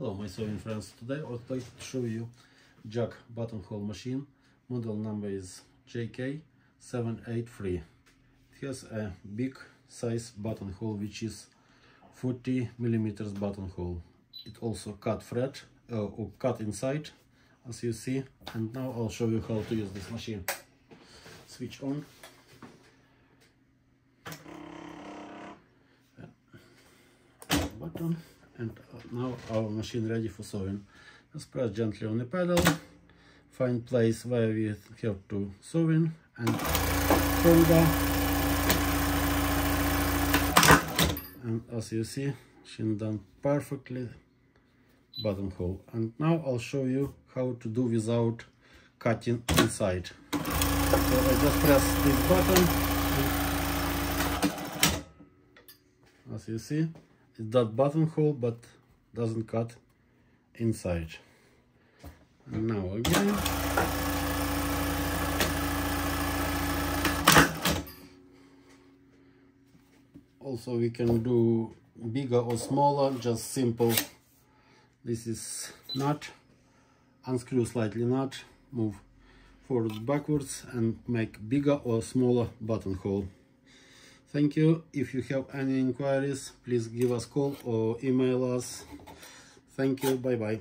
Hello my sewing friends, today I would like to show you Jack buttonhole machine. Model number is JK-T783. It has a big size buttonhole which is 40 millimeters buttonhole. It also cut thread or cut inside as you see, and now I'll show you how to use this machine. Switch on. Button. And now our machine ready for sewing. Just press gently on the pedal, find place where we have to sew in, and shoulder. And as you see, machine done perfectly buttonhole. And now I'll show you how to do without cutting inside. So I just press this button, and as you see, it's that buttonhole but doesn't cut inside. And now again. Also we can do bigger or smaller, just simple. This is nut, unscrew slightly nut, move forwards backwards and make bigger or smaller buttonhole. Thank you. If you have any inquiries, please give us a call or email us. Thank you. Bye bye.